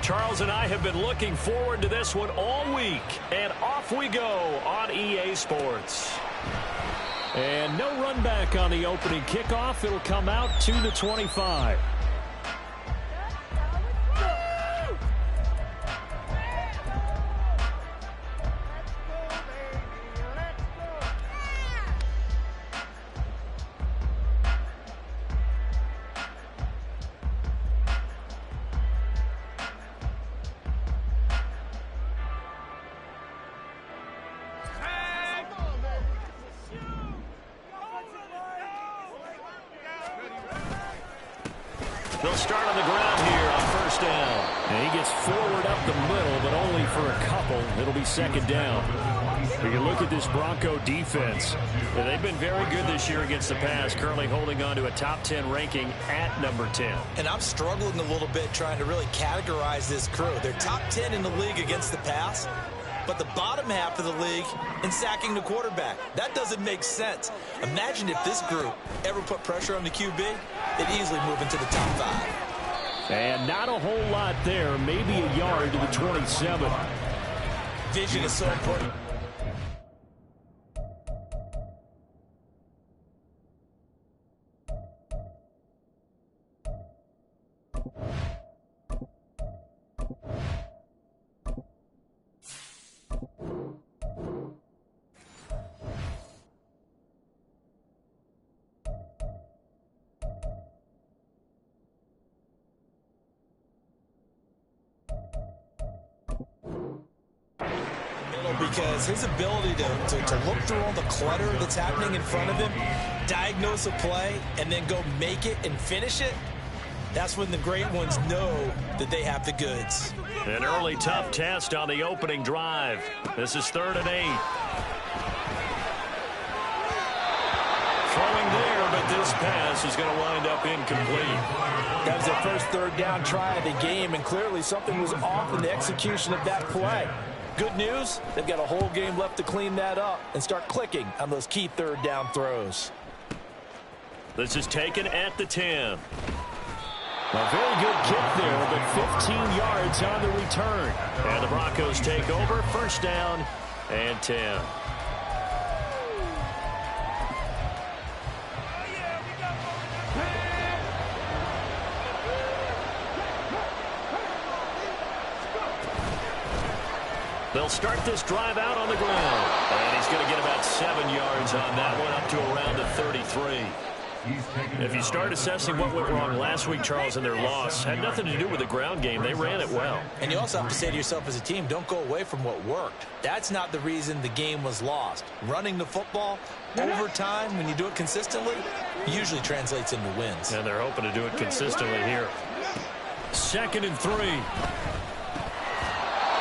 Charles and I have been looking forward to this one all week. And off we go on EA Sports. And no run back on the opening kickoff. It'll come out to the 25. They'll start on the ground here on first down. And he gets forward up the middle, but only for a couple. It'll be second down. When you look at this Bronco defense, they've been very good this year against the pass, currently holding on to a top 10 ranking at number 10. And I'm struggling a little bit trying to really categorize this crew. They're top 10 in the league against the pass, but the bottom half of the league in sacking the quarterback. That doesn't make sense. Imagine if this group ever put pressure on the QB, they'd easily move into the top 5. And not a whole lot there, maybe a yard to the 27. Vision is so important. Because his ability to look through all the clutter that's happening in front of him, diagnose a play, and then go make it and finish it, that's when the great ones know that they have the goods. An early tough test on the opening drive. This is 3rd and 8. Throwing there, but this pass is going to wind up incomplete. That was their first 3rd down try of the game, and clearly something was off in the execution of that play. Good news, they've got a whole game left to clean that up and start clicking on those key 3rd down throws. This is taken at the 10. A very good kick there, but 15 yards on the return. And the Broncos take over, first down and 10. They'll start this drive out on the ground. And he's going to get about 7 yards on that one, up to around the 33. If you start assessing what went wrong last week, Charles, in their loss, had nothing to do with the ground game. They ran it well. And you also have to say to yourself as a team, don't go away from what worked. That's not the reason the game was lost. Running the football over time, when you do it consistently, usually translates into wins. And they're hoping to do it consistently here. 2nd and 3.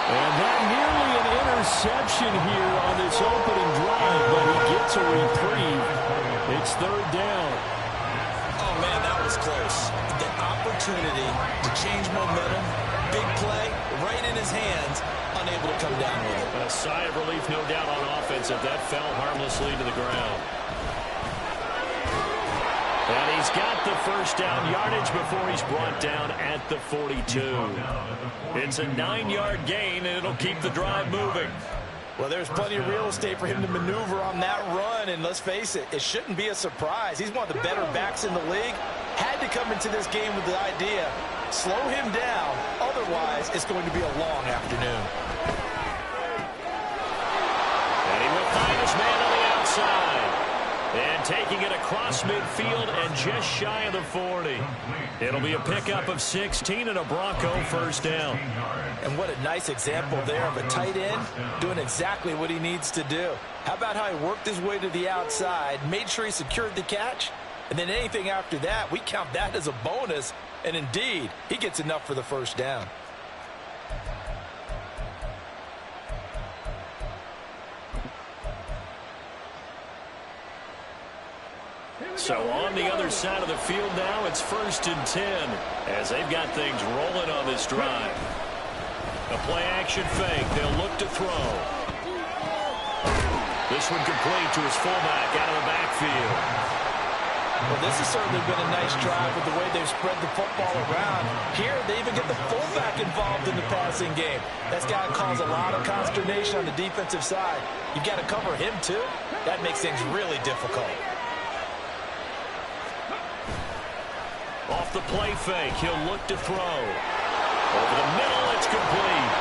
And that nearly an interception here on this opening drive, but he gets a reprieve. It's 3rd down. Oh, man, that was close. The opportunity to change momentum, big play, right in his hands, unable to come down with it. A sigh of relief, no doubt, on offense if that fell harmlessly to the ground. And he's got the first down yardage before he's brought down at the 42. It's a 9-yard gain, and it'll keep the drive moving. Well, there's plenty of real estate for him to maneuver on that run, and let's face it, it shouldn't be a surprise. He's one of the better backs in the league. Had to come into this game with the idea, slow him down, otherwise it's going to be a long afternoon. And he will find his man on the outside. And taking it across midfield and just shy of the 40. It'll be a pickup of 16 and a Bronco first down. And what a nice example there of a tight end doing exactly what he needs to do. How about how he worked his way to the outside, made sure he secured the catch, and then anything after that, we count that as a bonus. And indeed, he gets enough for the first down. So on the other side of the field now, it's 1st and 10 as they've got things rolling on this drive. A play-action fake. They'll look to throw. This one complete to his fullback out of the backfield. Well, this has certainly been a nice drive with the way they've spread the football around. Here, they even get the fullback involved in the passing game. That's got to cause a lot of consternation on the defensive side. You've got to cover him, too. That makes things really difficult. Off the play fake, he'll look to throw. Over the middle, it's complete.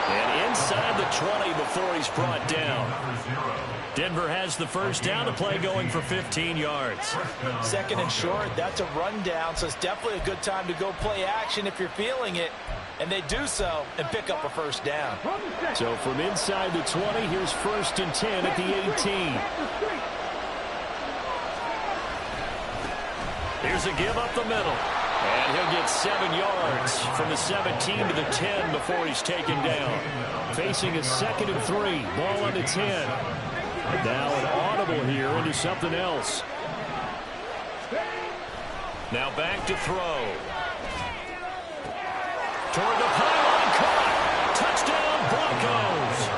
And inside the 20 before he's brought down. Denver has the first down, the play going for 15 yards. Second and short, that's a rundown, so it's definitely a good time to go play action if you're feeling it. And they do so and pick up a first down. So from inside the 20, here's 1st and 10 at the 18. Here's a give up the middle. And he'll get 7 yards from the 17 to the 10 before he's taken down. Facing a 2nd and 3. Ball on the 10. And now an audible here into something else. Now back to throw. Toward the pylon, caught. Touchdown, Broncos.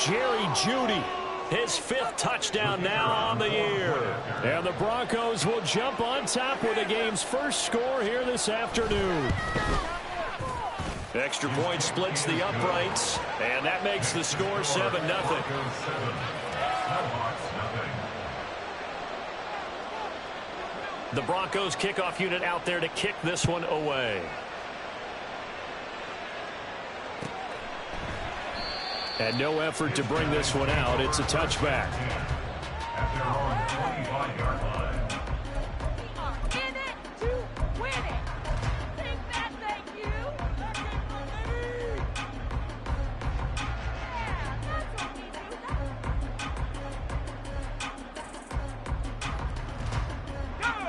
Jerry Jeudy. His 5th touchdown now on the year. And the Broncos will jump on top with the game's first score here this afternoon. Extra point splits the uprights, and that makes the score 7-0. The Broncos kickoff unit out there to kick this one away. And no effort to bring this one out. It's a touchback.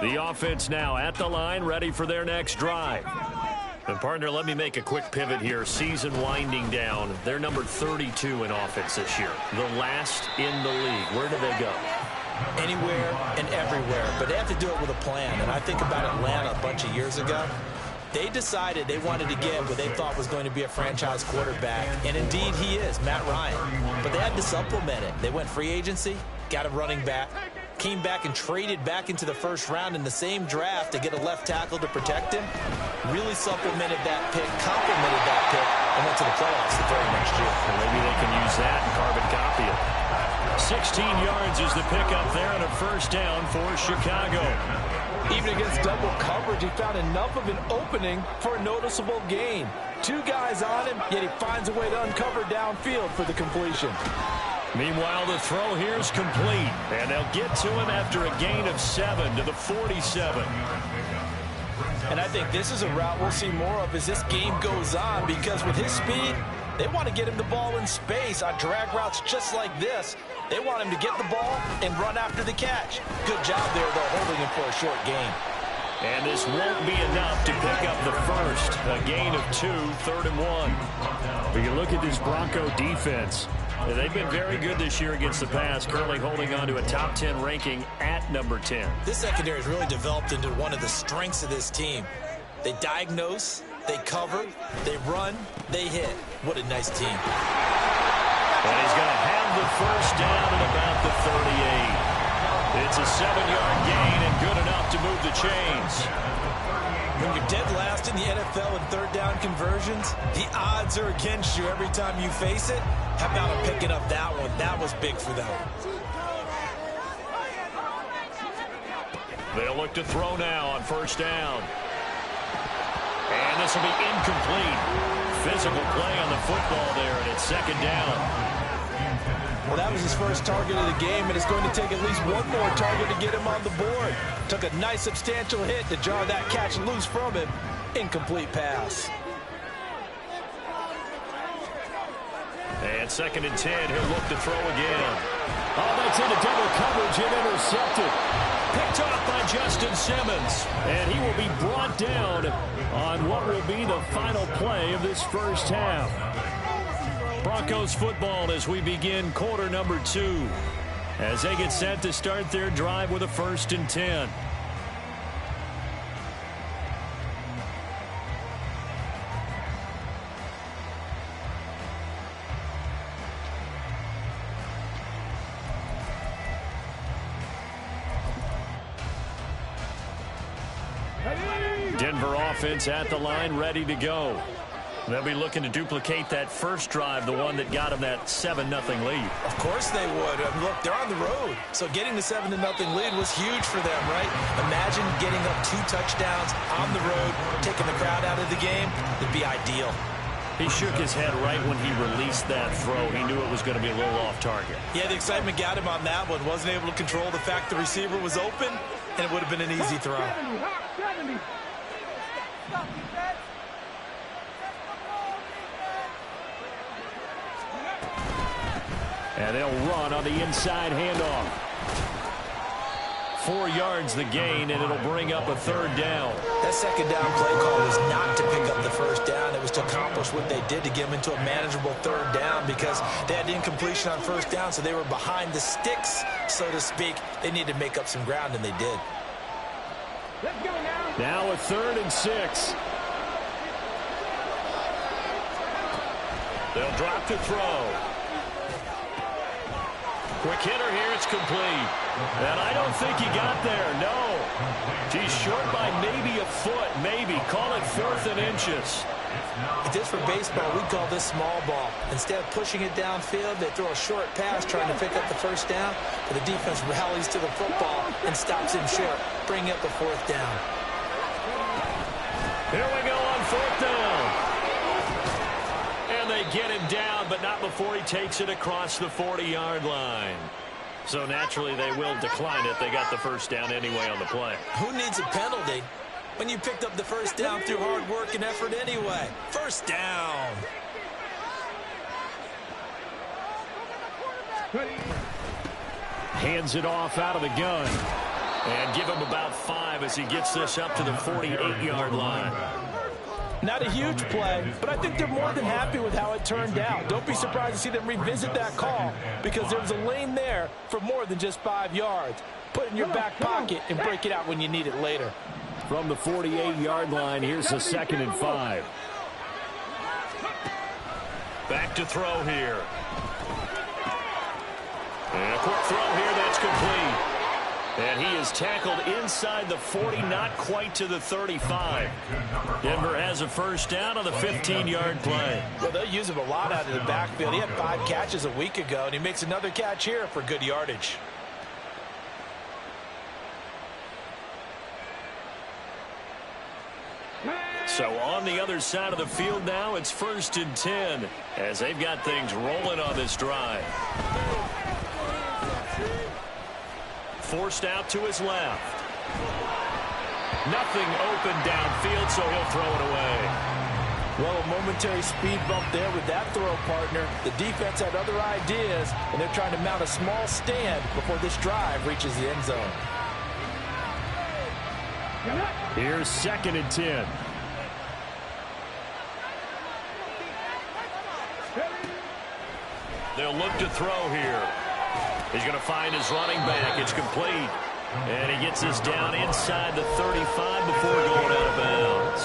The offense now at the line, ready for their next drive. And, partner, let me make a quick pivot here. Season winding down. They're number 32 in offense this year. The last in the league. Where do they go? Anywhere and everywhere. But they have to do it with a plan. And I think about Atlanta a bunch of years ago. They decided they wanted to get what they thought was going to be a franchise quarterback. And, indeed, he is, Matt Ryan. But they had to supplement it. They went free agency, got a running back, came back and traded back into the first round in the same draft to get a left tackle to protect him. Really supplemented that pick, complemented that pick, and went to the playoffs the very next year. And maybe they can use that and carbon copy it. 16 yards is the pickup there and a first down for Chicago. Even against double coverage, he found enough of an opening for a noticeable gain. 2 guys on him, yet he finds a way to uncover downfield for the completion. Meanwhile, the throw here is complete, and they'll get to him after a gain of 7 to the 47. And I think this is a route we'll see more of as this game goes on, because with his speed, they want to get him the ball in space on drag routes just like this. They want him to get the ball and run after the catch. Good job there, though, holding him for a short gain. And this won't be enough to pick up the first. A gain of 2, 3rd and 1. But you look at this Bronco defense. They've been very good this year against the pass, currently holding on to a top 10 ranking at number 10. This secondary has really developed into one of the strengths of this team. They diagnose, they cover, they run, they hit. What a nice team. And he's going to have the first down at about the 38. It's a 7-yard gain and good enough to move the chains. When you're dead last in the NFL in 3rd down conversions, the odds are against you every time you face it. How about him picking up that one? That was big for them. They'll look to throw now on first down. And this will be incomplete. Physical play on the football there, and it's 2nd down. Well, that was his first target of the game, and it's going to take at least one more target to get him on the board. Took a nice substantial hit to jar that catch loose from him. Incomplete pass. And 2nd and 10, he'll look to throw again. Oh, that's into double coverage and intercepted. Picked off by Justin Simmons. And he will be brought down on what will be the final play of this first half. Broncos football as we begin quarter number 2. As they get set to start their drive with a 1st and 10. Denver offense at the line, ready to go. They'll be looking to duplicate that first drive, the one that got them that 7-0 lead. Of course they would. Look, they're on the road. So getting the 7-0 lead was huge for them, right? Imagine getting up 2 touchdowns on the road, taking the crowd out of the game. It'd be ideal. He shook his head right when he released that throw. He knew it was going to be a little off target. Yeah, the excitement got him on that one. Wasn't able to control the fact the receiver was open, and it would have been an easy throw. And they'll run on the inside handoff. 4 yards the gain, and it'll bring up a 3rd down. That 2nd down play call was not to pick up the 1st down. It was to accomplish what they did to get them into a manageable 3rd down because they had incompletion on 1st down, so they were behind the sticks, so to speak. They needed to make up some ground, and they did. Let's go now. Now a 3rd and 6. They'll drop to throw. Quick hitter here, it's complete. And I don't think he got there, no. He's short by maybe a foot, maybe. Call it 4th and inches. Just for baseball, we call this small ball. Instead of pushing it downfield, they throw a short pass trying to pick up the 1st down, but the defense rallies to the football and stops him short, bringing up the 4th down. Here we go on 4th down. And they get him down, but not before he takes it across the 40-yard line. So naturally, they will decline it. They got the 1st down anyway on the play. Who needs a penalty when you picked up the 1st down through hard work and effort anyway? 1st down. Hands it off out of the gun. And give him about 5 as he gets this up to the 48-yard line. Not a huge play, but I think they're more than happy with how it turned out. Don't be surprised to see them revisit that call because there was a lane there for more than just 5 yards. Put it in your back pocket and break it out when you need it later. From the 48-yard line, here's a 2nd and 5. Back to throw here. And a quick throw here, that's complete. And he is tackled inside the 40, not quite to the 35. Denver has a 1st down on the 15-yard play. Well, they'll use him a lot out of the backfield. He had 5 catches a week ago, and he makes another catch here for good yardage. So on the other side of the field now, it's 1st and 10 as they've got things rolling on this drive. Forced out to his left. Nothing open downfield, so he'll throw it away. Well, a momentary speed bump there with that throw, partner. The defense had other ideas, and they're trying to mount a small stand before this drive reaches the end zone. Here's 2nd and 10. They'll look to throw here. He's going to find his running back. It's complete. And he gets this down inside the 35 before going out of bounds.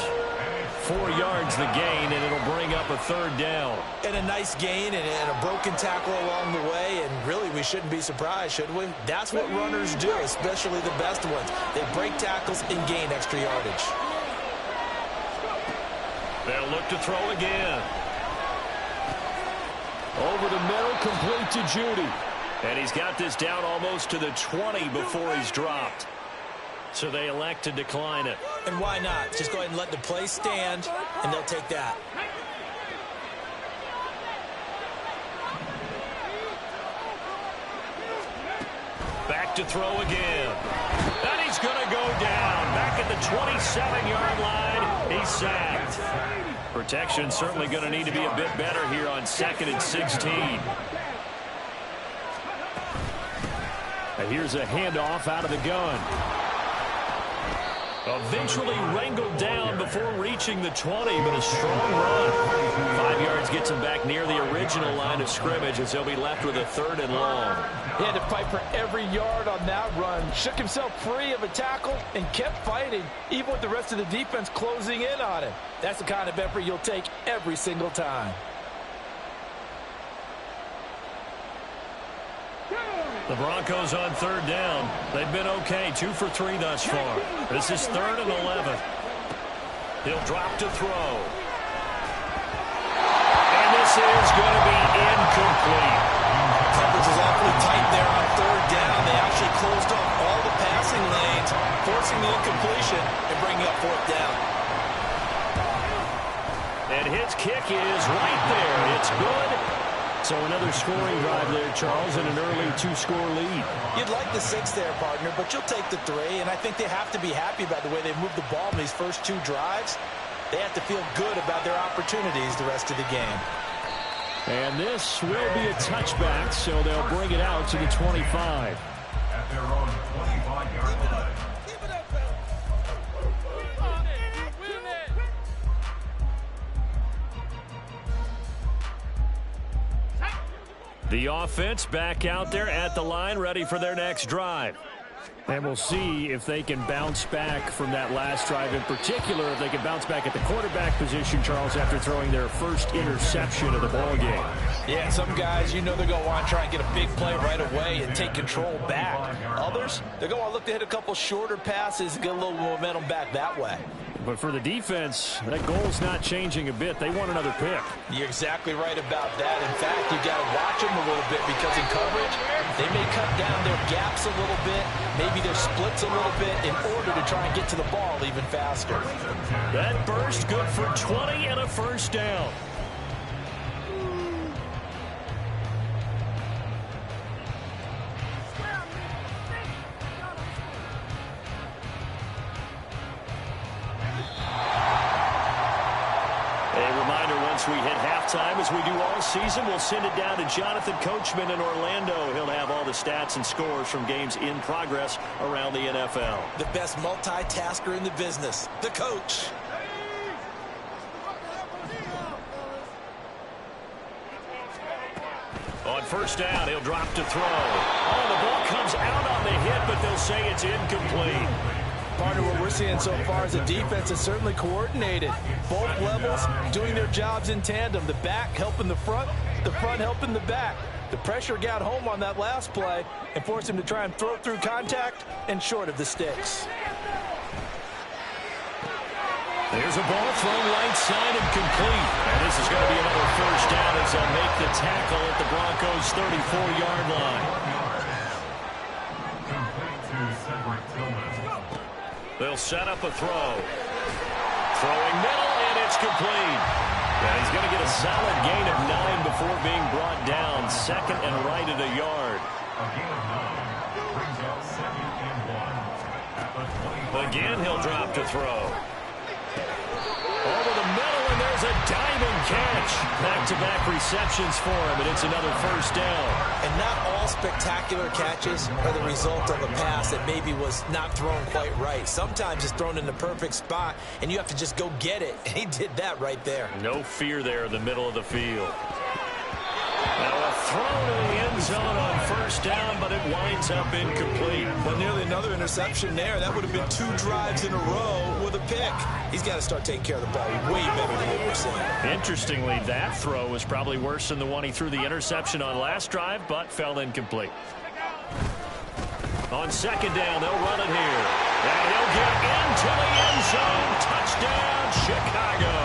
4 yards the gain, and it'll bring up a 3rd down. And a nice gain and a broken tackle along the way. And really, we shouldn't be surprised, should we? That's what runners do, especially the best ones. They break tackles and gain extra yardage. They'll look to throw again. Over the middle, complete to Judy. And he's got this down almost to the 20 before he's dropped. So they elect to decline it. And why not? Just go ahead and let the play stand, and they'll take that. Back to throw again. And he's going to go down. Back at the 27-yard line. He's sacked. Protection certainly going to need to be a bit better here on 2nd and 16. And here's a handoff out of the gun. Eventually wrangled down before reaching the 20, but a strong run. 5 yards gets him back near the original line of scrimmage as he'll be left with a 3rd and long. He had to fight for every yard on that run. Shook himself free of a tackle and kept fighting, even with the rest of the defense closing in on him. That's the kind of effort you'll take every single time. The Broncos on 3rd down. They've been okay, 2 for 3 thus far. This is 3rd and 11. He'll drop to throw. And this is going to be incomplete. Coverage was awfully tight there on third down. They actually closed off all the passing lanes, forcing the incompletion and bringing up fourth down. And his kick is right there. It's good. So another scoring drive there, Charles, and an early two-score lead. You'd like the 6 there, partner, but you'll take the 3, and I think they have to be happy about the way they've moved the ball in these first 2 drives. They have to feel good about their opportunities the rest of the game. And this will be a touchback, so they'll bring it out to the 25. At their own 25-yard line. The offense back out there at the line, ready for their next drive. And we'll see if they can bounce back from that last drive in particular, if they can bounce back at the quarterback position, Charles, after throwing their first interception of the ball game. Yeah, some guys, you know they're going to want to try and get a big play right away and take control back. Others, they're going to want to look to hit a couple shorter passes and get a little momentum back that way. But for the defense, that goal's not changing a bit. They want another pick. You're exactly right about that. In fact, you got to watch them a little bit because in coverage, they may cut down their gaps a little bit, maybe their splits a little bit in order to try and get to the ball even faster. That burst good for 20 and a first down. We hit halftime, as we do all season. We'll send it down to Jonathan Coachman in Orlando. He'll have all the stats and scores from games in progress around the NFL. The best multitasker in the business, the coach. On first down, he'll drop to throw. Oh, the ball comes out on the hit, but they'll say it's incomplete. Partner, what we're seeing so far is the defense is certainly coordinated. Both levels doing their jobs in tandem. The back helping the front helping the back. The pressure got home on that last play and forced him to try and throw through contact and short of the sticks. There's a ball thrown right side and complete. And this is going to be another first down as they'll make the tackle at the Broncos' 34-yard line. They'll set up a throw. Throwing middle, and it's complete. And he's going to get a solid gain of 9 before being brought down. Second and right at a yard. Again, he'll drop to throw. Over the middle, and there's a diving catch. Back-to-back receptions for him, and it's another first down. And not all spectacular catches are the result of a pass that maybe was not thrown quite right. Sometimes it's thrown in the perfect spot, and you have to just go get it. And he did that right there. No fear there in the middle of the field. Now a throw to the end zone on first down, but it winds up incomplete. Well, nearly another interception there. That would have been 2 drives in a row with a pick. He's got to start taking care of the ball way better than what we're seeing. Interestingly, that throw was probably worse than the one he threw the interception on last drive, but fell incomplete. On second down, they'll run it here. And he'll get into the end zone. Touchdown, Chicago.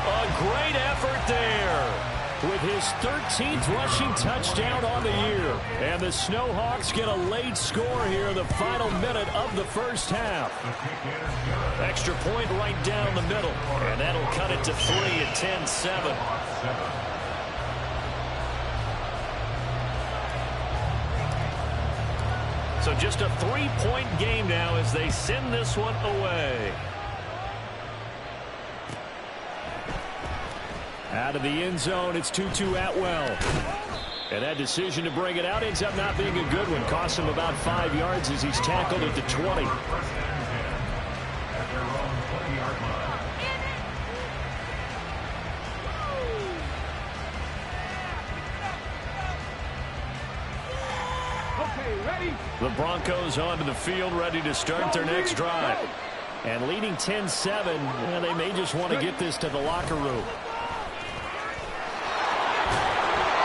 A great effort there, with his 13th rushing touchdown on the year. And the Snowhawks get a late score here in the final minute of the first half. Extra point right down the middle. And that'll cut it to 3 at 10-7. So just a 3-point game now as they send this one away. Out of the end zone, it's Tutu Atwell. And that decision to bring it out ends up not being a good one. Costs him about 5 yards as he's tackled at the 20. Okay, ready? The Broncos onto the field, ready to start their next drive. And leading 10-7, they may just want to get this to the locker room.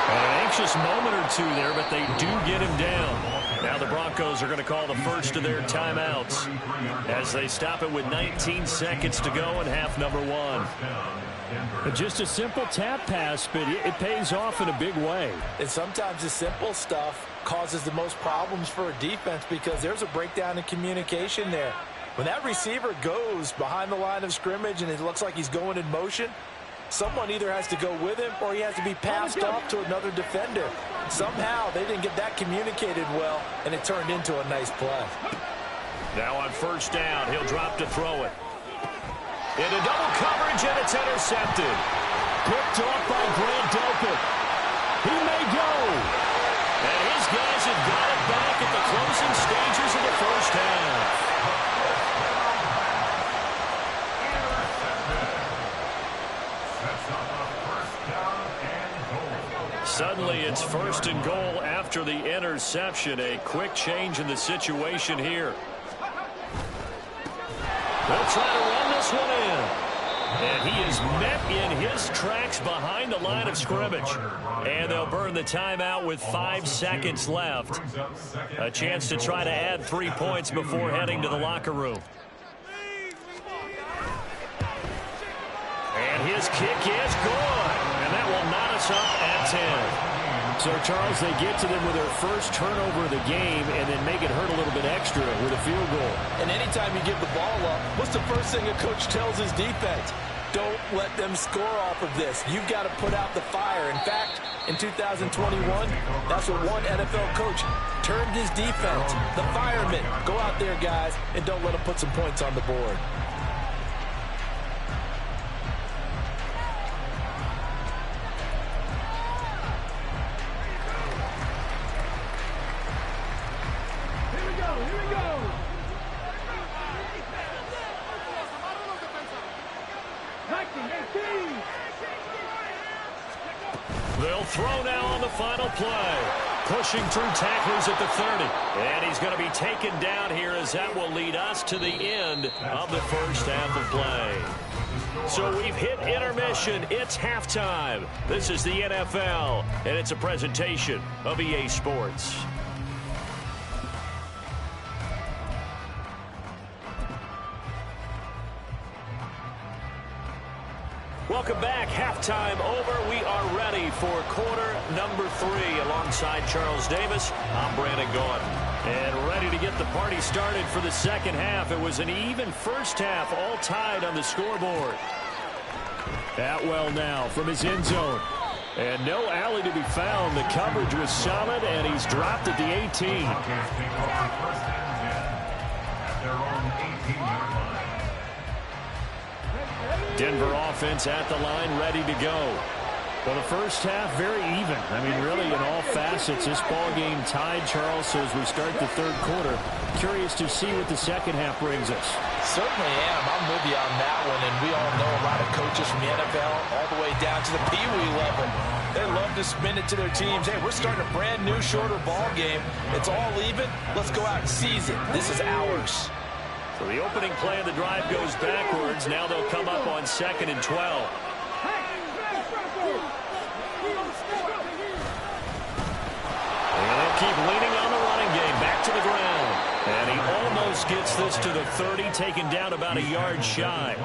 An anxious moment or two there, but they do get him down. Now the Broncos are going to call the first of their timeouts as they stop it with 19 seconds to go in half number one. Just a simple tap pass, but it pays off in a big way. And sometimes the simple stuff causes the most problems for a defense because there's a breakdown in communication there. When that receiver goes behind the line of scrimmage and it looks like he's going in motion, someone either has to go with him or he has to be passed off to another defender. Somehow they didn't get that communicated well, and it turned into a nice play. Now on first down, he'll drop to throw it. Into double coverage, and it's intercepted. Picked off by Grant Delpit. He may go. And his guys have got it back at the closing stages of the first half. Suddenly it's first and goal after the interception. A quick change in the situation here. They'll try to run this one in. And he is met in his tracks behind the line of scrimmage. And they'll burn the timeout with 5 seconds left. A chance to try to add 3 points before heading to the locker room. And his kick is good. And that will knot us up at 10. So, Charles, they get to them with their first turnover of the game and then make it hurt a little bit extra with a field goal. And anytime you give the ball up, what's the first thing a coach tells his defense? Don't let them score off of this. You've got to put out the fire. In fact, in 2021, that's what one NFL coach turned his defense. The firemen. Go out there, guys, and don't let them put some points on the board. They'll throw now on the final play. Pushing through tacklers at the 30. And he's going to be taken down here as that will lead us to the end of the first half of play. So we've hit intermission. It's halftime. This is the NFL, and it's a presentation of EA Sports. Welcome back. Halftime over. We are ready for quarter number 3. Alongside Charles Davis, I'm Brandon Gordon. And ready to get the party started for the second half. It was an even first half, all tied on the scoreboard. Atwell now from his end zone. And no alley to be found. The coverage was solid, and he's dropped at the 18. Denver offense at the line, ready to go. Well, the first half, very even. I mean, really, in all facets, this ball game tied, Charles. So as we start the third quarter, curious to see what the second half brings us. Certainly am. I'm with you on that one. And we all know a lot of coaches from the NFL all the way down to the Pee Wee level. They love to spin it to their teams. Hey, we're starting a brand new, shorter ball game. It's all even. Let's go out and seize it. This is ours. So the opening play of the drive goes backwards. Now they'll come up on 2nd and 12. And they'll keep leaning on the running game. Back to the ground. And he almost gets this to the 30, taken down about a yard shy.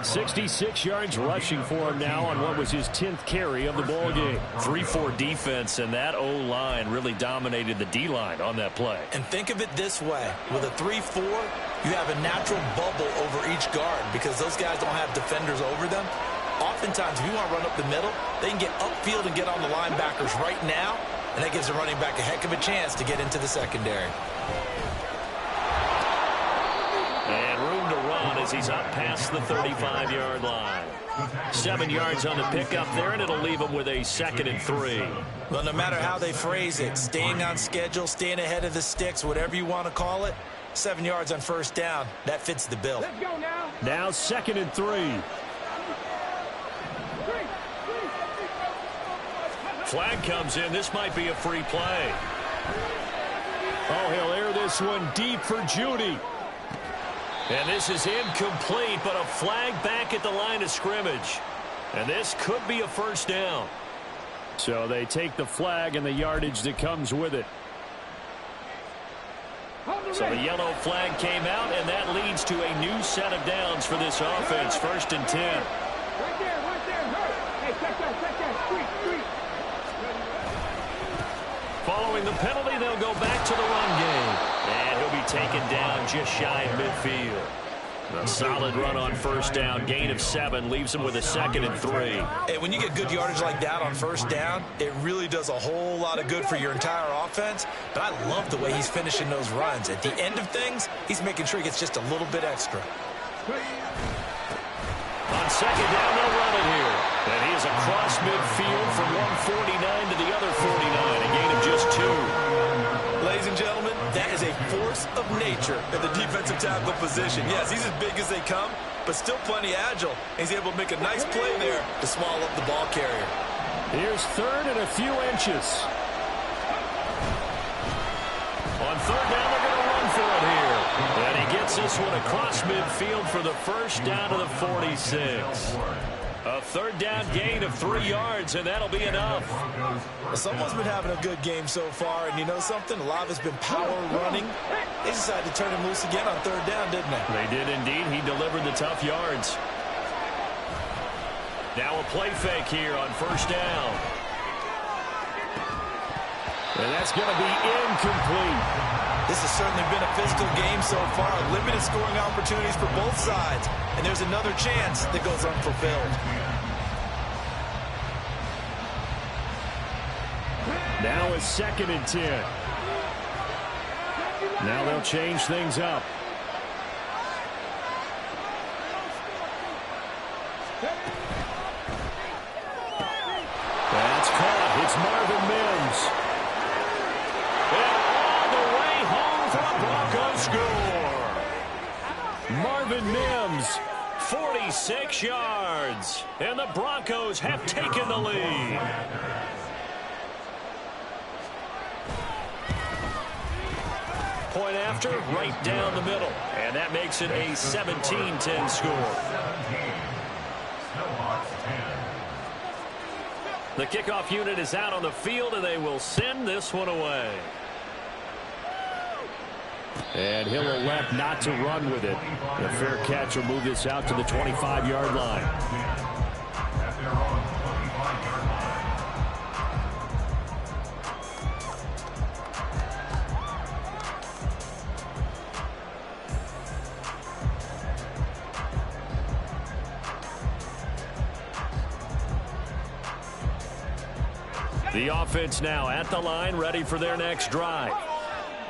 66 yards rushing for him now on what was his 10th carry of the ball game. 3-4 defense, and that O-line really dominated the D-line on that play. And think of it this way. With a 3-4, you have a natural bubble over each guard because those guys don't have defenders over them. Oftentimes, if you want to run up the middle, they can get upfield and get on the linebackers right now, and that gives the running back a heck of a chance to get into the secondary. And room to run as he's up past the 35-yard line. 7 yards on the pickup there, and it'll leave him with a 2nd and 3. Well, no matter how they phrase it, staying on schedule, staying ahead of the sticks, whatever you want to call it, 7 yards on first down, that fits the bill. Let's go now. Now 2nd and 3. Flag comes in. This might be a free play. Oh, he'll air this one deep for Judy. And this is incomplete, but a flag back at the line of scrimmage. And this could be a first down. So they take the flag and the yardage that comes with it. So the yellow flag came out, and that leads to a new set of downs for this offense. 1st and 10. Right there. Hurt. Hey, check that. Street. Following the penalty, they'll go back to the run game. And he'll be taken down just shy of midfield. A solid run on 1st down. Gain of 7 leaves him with a 2nd and 3. Hey, when you get good yardage like that on 1st down, it really does a whole lot of good for your entire offense. But I love the way he's finishing those runs. At the end of things, he's making sure he gets just a little bit extra. On 2nd down, they'll run it here. And he is across midfield from 149 to the other 49. A gain of just 2. Ladies and gentlemen, that is a force of nature at the defensive tackle position. Yes, he's as big as they come, but still plenty agile. He's able to make a nice play there to swallow up the ball carrier. Here's 3rd and a few inches. On 3rd down, they're going to run for it here. And he gets this one across midfield for the 1st down to the 46. A 3rd down gain of 3 yards, and that'll be enough. Well, someone's been having a good game so far, and you know something? A lot of it's been power running. They decided to turn him loose again on 3rd down, didn't they? They did indeed. He delivered the tough yards. Now a play fake here on 1st down. And that's going to be incomplete. This has certainly been a physical game so far. Limited scoring opportunities for both sides. And there's another chance that goes unfulfilled. Now it's 2nd and 10. Now they'll change things up. That's caught. It's Marvin Mims. And all the way home for the Broncos score. Marvin Mims, 46 yards. And the Broncos have taken the lead. Point after, right down the middle. And that makes it a 17-10 score. The kickoff unit is out on the field, and they will send this one away. And he'll elect not to run with it. A fair catch will move this out to the 25-yard line. The offense now at the line, ready for their next drive.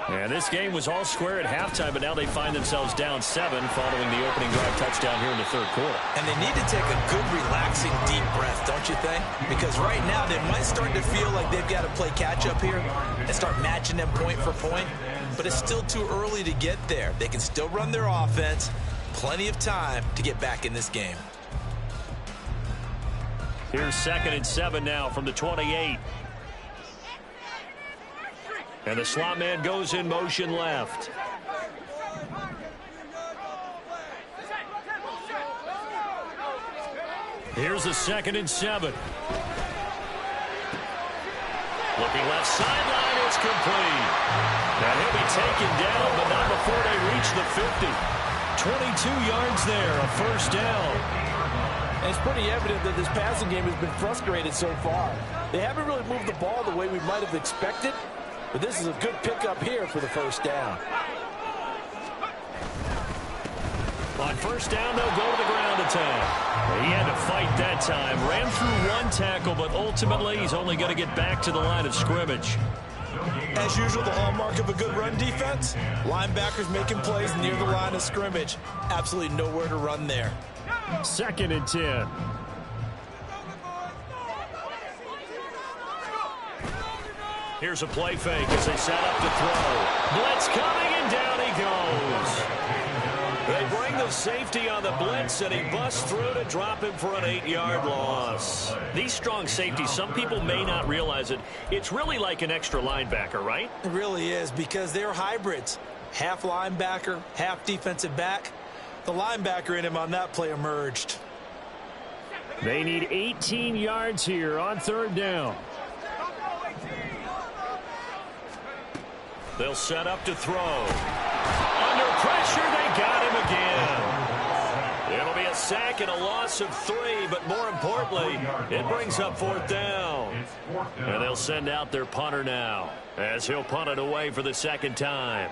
And this game was all square at halftime, but now they find themselves down 7 following the opening drive touchdown here in the 3rd quarter. And they need to take a good, relaxing, deep breath, don't you think? Because right now they might start to feel like they've got to play catch-up here and start matching them point for point. But it's still too early to get there. They can still run their offense. Plenty of time to get back in this game. Here's 2nd and 7 now from the 28. And the slot man goes in motion left. Here's the 2nd and 7. Looking left sideline, it's complete. And he'll be taken down, but not before they reach the 50. 22 yards there, a 1st down. And it's pretty evident that this passing game has been frustrated so far. They haven't really moved the ball the way we might have expected, but this is a good pickup here for the 1st down. On 1st down, they'll go to the ground attack. He had to fight that time. Ran through 1 tackle, but ultimately he's only going to get back to the line of scrimmage. As usual, the hallmark of a good run defense, linebackers making plays near the line of scrimmage. Absolutely nowhere to run there. 2nd and 10. Here's a play fake as they set up to throw. Blitz coming, and down he goes. They bring the safety on the blitz, and he busts through to drop him for an 8-yard loss. These strong safeties, some people may not realize it. It's really like an extra linebacker, right? It really is, because they're hybrids. Half linebacker, half defensive back. The linebacker in him on that play emerged. They need 18 yards here on 3rd down. They'll set up to throw. Under pressure, they got him again. It'll be a sack and a loss of 3, but more importantly, it brings up 4th down. And they'll send out their punter now, as he'll punt it away for the 2nd time.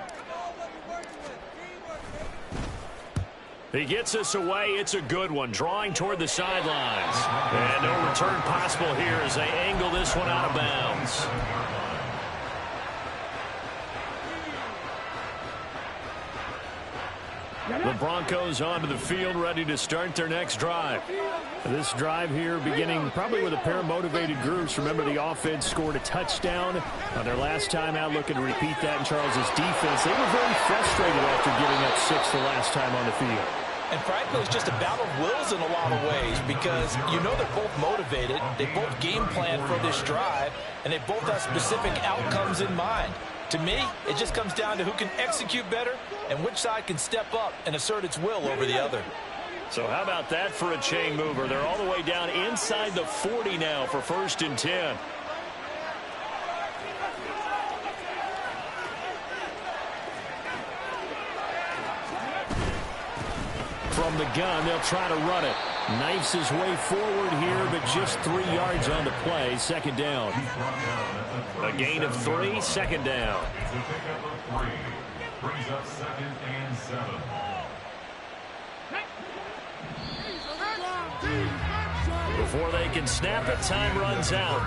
He gets us away. It's a good one, drawing toward the sidelines. And no return possible here as they angle this one out of bounds. The Broncos onto the field, ready to start their next drive. This drive here beginning probably with a pair of motivated groups. Remember, the offense scored a touchdown on their last time out, looking to repeat that in Charles's defense. They were very frustrated after giving up 6 the last time on the field. And frankly, it's just a battle of wills in a lot of ways because you know they're both motivated. They both game plan for this drive, and they both have specific outcomes in mind. To me, it just comes down to who can execute better and which side can step up and assert its will over the other. So how about that for a chain mover? They're all the way down inside the 40 now for 1st and 10. From the gun, they'll try to run it. Knifes his way forward here, but just 3 yards on the play. 2nd down. A gain of 3, 2nd down. Brings up 2nd and 7. Before they can snap it, time runs out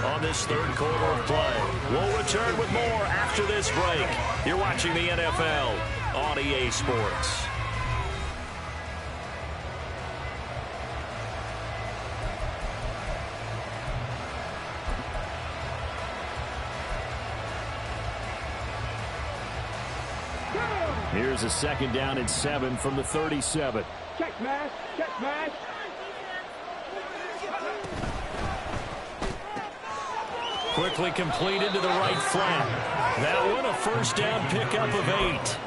on this 3rd quarter of play. We'll return with more after this break. You're watching the NFL on EA Sports. Here's a 2nd down and 7 from the 37. Check smash, check smash. Quickly completed to the right flat. That one a 1st down pickup of 8.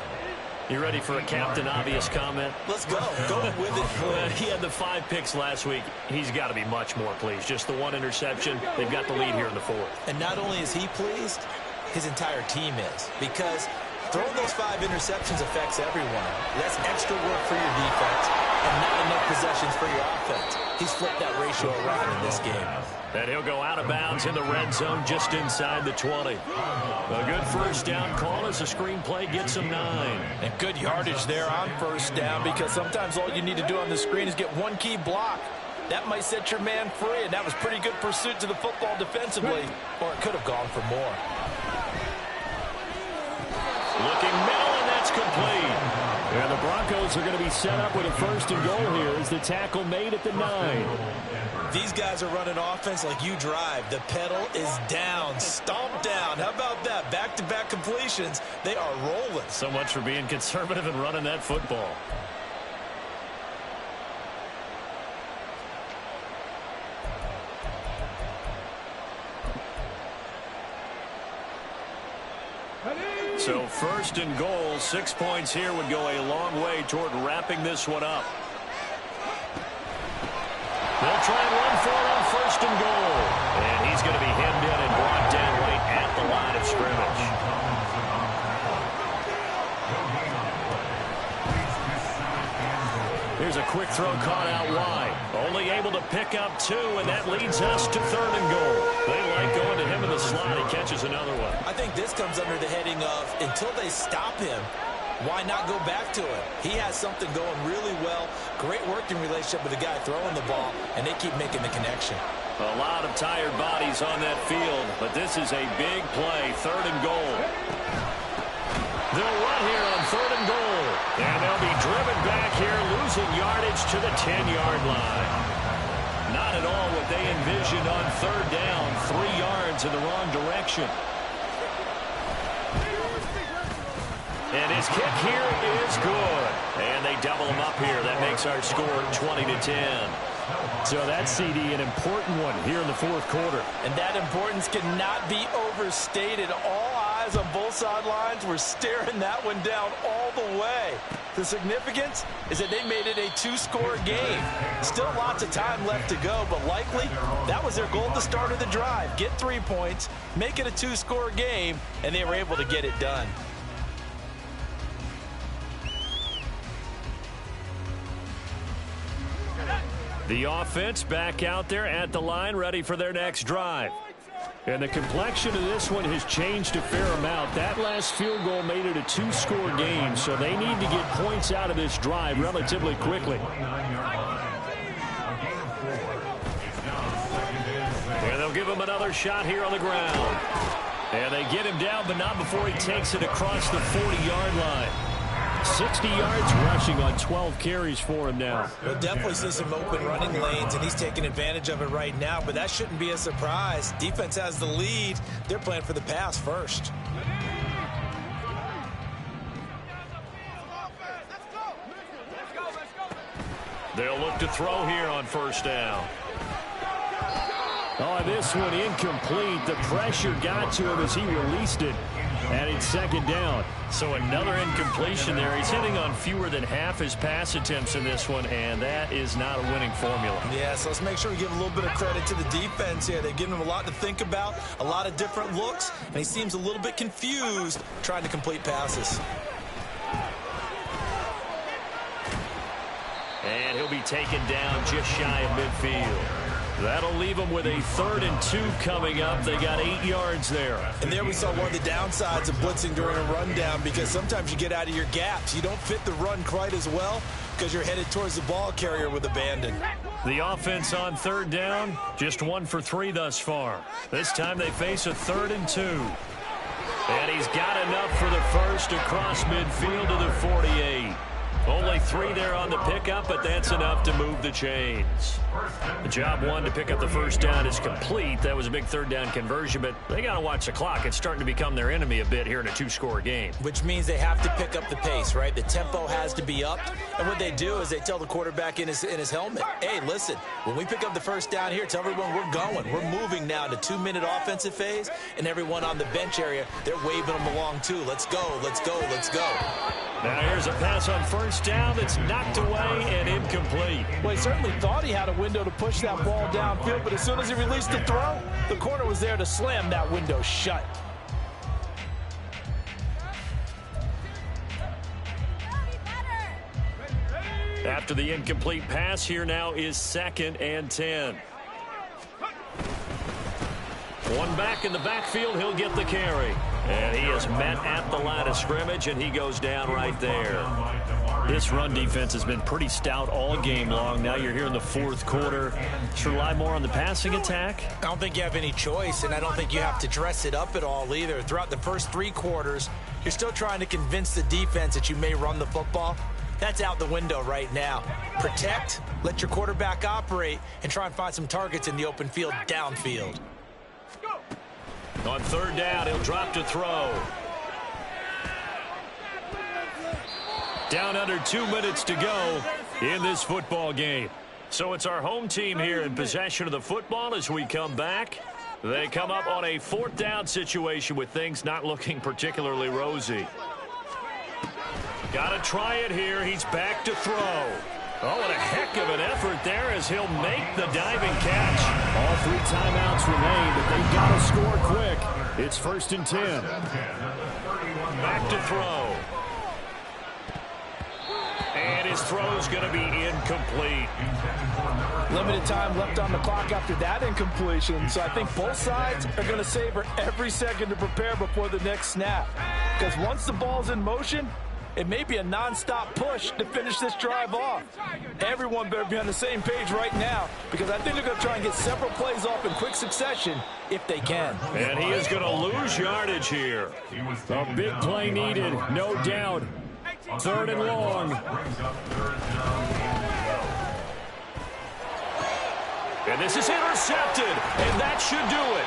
You ready for a Captain Obvious comment? Let's go. Go with it. Well, he had the 5 picks last week. He's got to be much more pleased. Just the 1 interception. They've got the lead here in the 4th. And not only is he pleased, his entire team is. Because throwing those 5 interceptions affects everyone. That's extra work for your defense and not enough possessions for your offense. He's flipped that ratio around in this game. And he'll go out of bounds in the red zone just inside the 20. A good 1st down call as the screenplay gets him 9. And good yardage there on 1st down because sometimes all you need to do on the screen is get 1 key block. That might set your man free, and that was pretty good pursuit to the football defensively, or it could have gone for more. Looking middle, and that's complete. And the Broncos are going to be set up with a 1st and goal here as the tackle made at the 9. These guys are running offense like you drive. The pedal is down, stomped down. How about that? Back-to-back completions. They are rolling. So much for being conservative and running that football. So 1st and goal, 6 points here would go a long way toward wrapping this one up. They'll try and run for it on 1st and goal. And he's going to be hemmed in and brought down right at the line of scrimmage. Here's a quick throw caught out wide. Only able to pick up 2, and that leads us to 3rd and goal. They like going to him in the slot. He catches another one. I think this comes under the heading of until they stop him, why not go back to him? He has something going really well. Great working relationship with the guy throwing the ball, and they keep making the connection. A lot of tired bodies on that field, but this is a big play. 3rd and goal. They'll run here on 3rd and goal. And they'll be driven back here, losing yardage to the 10-yard line. Not at all what they envisioned on 3rd down. 3 yards in the wrong direction. And his kick here is good. And they double him up here. That makes our score 20-10. So that's, CD, an important one here in the 4th quarter. And that importance cannot be overstated. All guys on both sidelines were staring that one down all the way. The significance is that they made it a 2-score game. Still lots of time left to go, but likely that was their goal at the start of the drive. Get 3 points, make it a 2-score game, and they were able to get it done. The offense back out there at the line, ready for their next drive. And the complexion of this one has changed a fair amount. That last field goal made it a 2-score game, so they need to get points out of this drive relatively quickly. And they'll give him another shot here on the ground. And they get him down, but not before he takes it across the 40-yard line. 60 yards rushing on 12 carries for him now. We'll definitely see some open running lanes, and he's taking advantage of it right now, but that shouldn't be a surprise. Defense has the lead. They're playing for the pass first. They'll look to throw here on first down. Oh, this one incomplete. The pressure got to him as he released it. And it's second down. So another incompletion there. He's hitting on fewer than half his pass attempts in this one, and that is not a winning formula. Yeah, so let's make sure we give a little bit of credit to the defense here. They've given him a lot to think about, a lot of different looks, and he seems a little bit confused trying to complete passes. And he'll be taken down just shy of midfield. That'll leave them with a 3rd and 2 coming up. They got 8 yards there. And there we saw one of the downsides of blitzing during a rundown, because sometimes you get out of your gaps. You don't fit the run quite as well because you're headed towards the ball carrier with abandon. The offense on 3rd down, just 1 for 3 thus far. This time they face a 3rd and 2. And he's got enough for the first across midfield to the 48. Only 3 there on the pickup, but that's enough to move the chains. The job 1 to pick up the first down is complete. That was a big 3rd down conversion, but they got to watch the clock. It's starting to become their enemy a bit here in a 2-score game. Which means they have to pick up the pace, right? The tempo has to be up. And what they do is they tell the quarterback in his helmet, hey, listen, when we pick up the first down here, tell everyone we're going. We're moving now to 2-minute offensive phase, and everyone on the bench area, they're waving them along too. Let's go, let's go, let's go. Now here's a pass on first down that's knocked away and incomplete. Well, he certainly thought he had a window to push that ball downfield, but as soon as he released the throw, the corner was there to slam that window shut. After the incomplete pass, here now is 2nd and 10. One back in the backfield, he'll get the carry. And he is met at the line of scrimmage, and he goes down right there. This run defense has been pretty stout all game long. Now you're here in the 4th quarter. Should rely more on the passing attack? I don't think you have any choice, and I don't think you have to dress it up at all either. Throughout the first 3 quarters, you're still trying to convince the defense that you may run the football. That's out the window right now. Protect, let your quarterback operate, and try and find some targets in the open field downfield. On 3rd down, he'll drop to throw. Down under 2 minutes to go in this football game. So it's our home team here in possession of the football as we come back. They come up on a 4th down situation with things not looking particularly rosy. Got to try it here. He's back to throw. Oh, and a heck of an effort there as he'll make the diving catch. All 3 timeouts remain, but they've got to score quick. It's 1st and 10. Back to throw. And his throw's going to be incomplete. Limited time left on the clock after that incompletion, so I think both sides are going to savor every second to prepare before the next snap. Because once the ball's in motion, it may be a non-stop push to finish this drive off. Everyone better be on the same page right now, because I think they're going to try and get several plays off in quick succession if they can. And he is going to lose yardage here. A big play needed, no doubt. 3rd and long. And this is intercepted, and that should do it.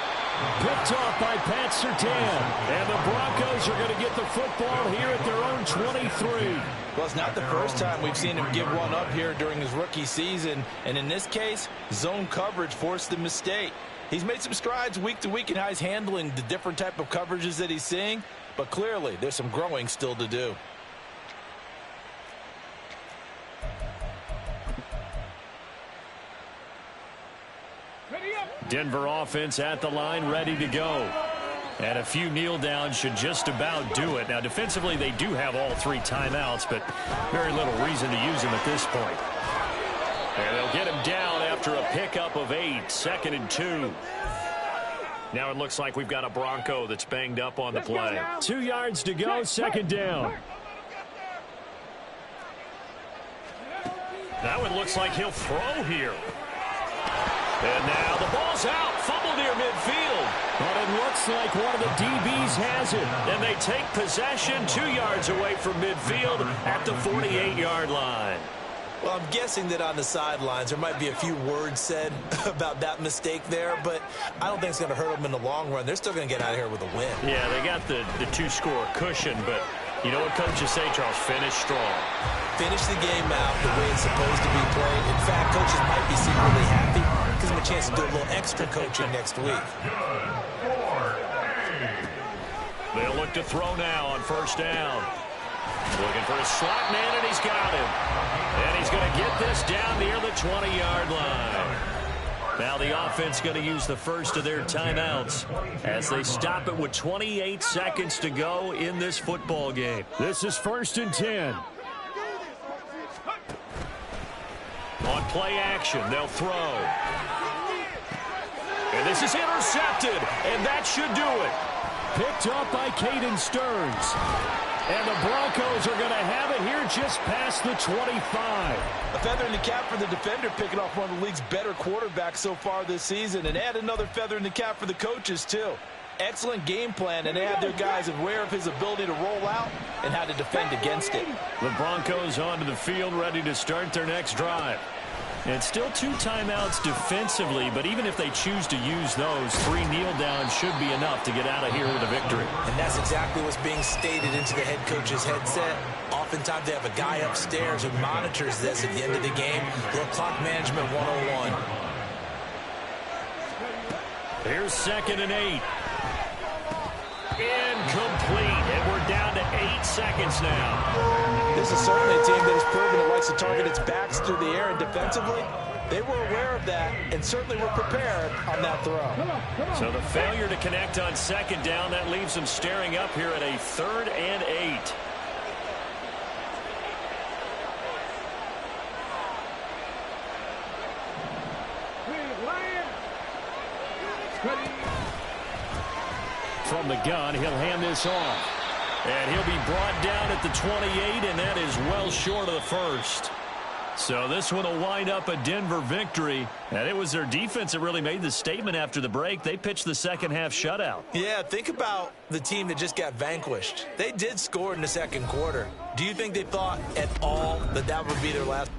Picked off by Pat Surtain. And the Broncos are going to get the football here at their own 23. Well, it's not the first time we've seen him give one up here during his rookie season. And in this case, zone coverage forced the mistake. He's made some strides week to week in how he's handling the different type of coverages that he's seeing, but clearly there's some growing still to do. Denver offense at the line, ready to go. And a few kneel downs should just about do it. Now, defensively, they do have all 3 timeouts, but very little reason to use them at this point. And they'll get him down after a pickup of 8, 2nd and 2. Now it looks like we've got a Bronco that's banged up on the play. 2 yards to go, 2nd down. That one looks like he'll throw here. And now the ball's out. Fumble near midfield. But it looks like one of the DBs has it. And they take possession 2 yards away from midfield at the 48-yard line. Well, I'm guessing that on the sidelines there might be a few words said about that mistake there, but I don't think it's going to hurt them in the long run. They're still going to get out of here with a win. Yeah, they got the 2-score cushion, but you know what coaches say, Charles? Finish strong. Finish the game out the way it's supposed to be played. In fact, coaches might be secretly happy. Gives them a chance to do a little extra coaching next week. They'll look to throw now on 1st down. Looking for a slot man, and he's got him. And he's going to get this down near the 20-yard line. Now the offense going to use the first of their timeouts as they stop it with 28 seconds to go in this football game. This is 1st and 10. On play action, they'll throw. And this is intercepted, and that should do it. Picked up by Caden Stearns. And the Broncos are going to have it here just past the 25. A feather in the cap for the defender, picking off one of the league's better quarterbacks so far this season, and add another feather in the cap for the coaches, too. Excellent game plan, and they have their guys aware of his ability to roll out and how to defend against it. The Broncos onto the field, ready to start their next drive. And still 2 timeouts defensively, but even if they choose to use those, 3 kneel downs should be enough to get out of here with a victory. And that's exactly what's being stated into the head coach's headset. Oftentimes they have a guy upstairs who monitors this at the end of the game. A little clock management 101. Here's 2nd and 8. Incomplete, and we're down to 8 seconds now. This is certainly a team that has proven it likes to target its backs through the air, and defensively, they were aware of that and certainly were prepared on that throw. So the failure to connect on 2nd down, that leaves them staring up here at a 3rd and 8. From the gun, he'll hand this off. And he'll be brought down at the 28, and that is well short of the first. So this one will wind up a Denver victory. And it was their defense that really made the statement after the break. They pitched the second-half shutout. Yeah, think about the team that just got vanquished. They did score in the 2nd quarter. Do you think they thought at all that that would be their last?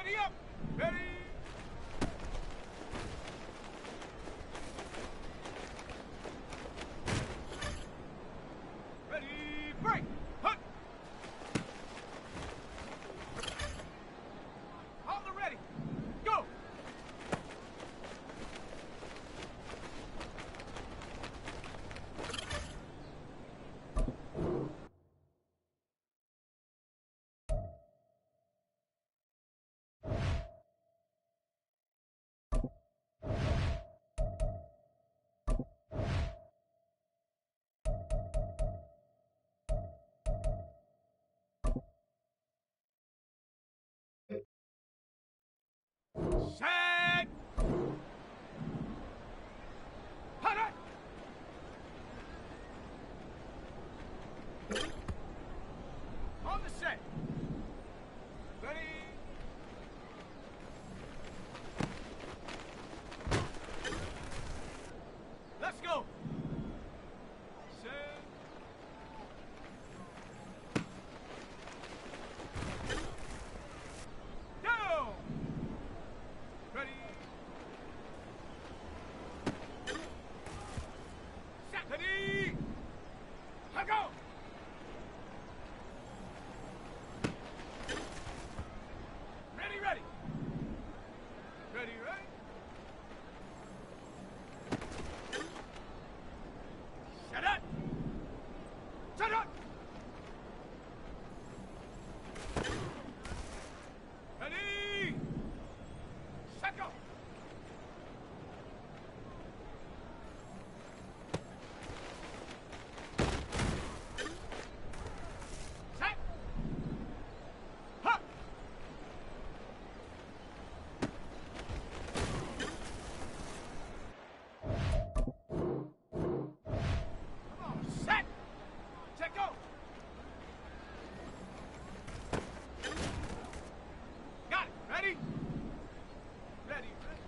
Ready up! Ready! Ready, break! Hunt! On the ready! Go! Set! Hut it! On the set. Ready? Let's go. Set. Down. Ready? Set. Ready? Let go. Ready, ready. Ready, ready. Set it. Set it. Ready. Set go. Set. Huh. Come on, set. Set go. Got it. Ready? Ready, ready.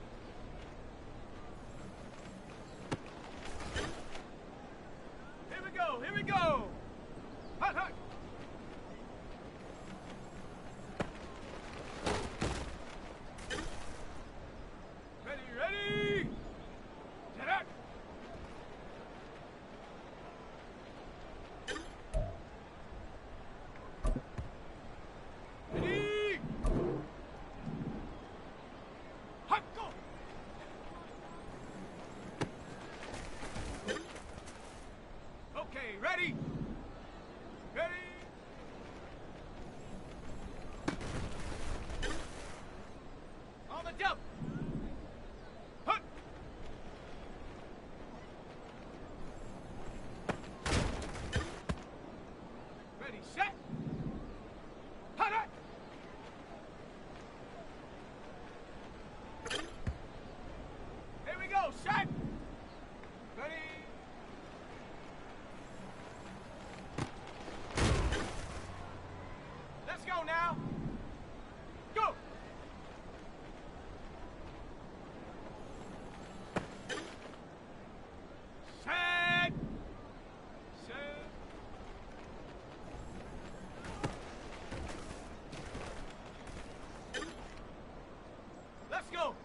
Here we go, here we go. Hut, hut. Ready, ready. Set up. Ready. Hut, go. Okay, ready? Ready? On the jump! Hut! Ready, set! Hut, hut! Here we go, set! Ready? Let's go now. Go. Set. Set. Let's go.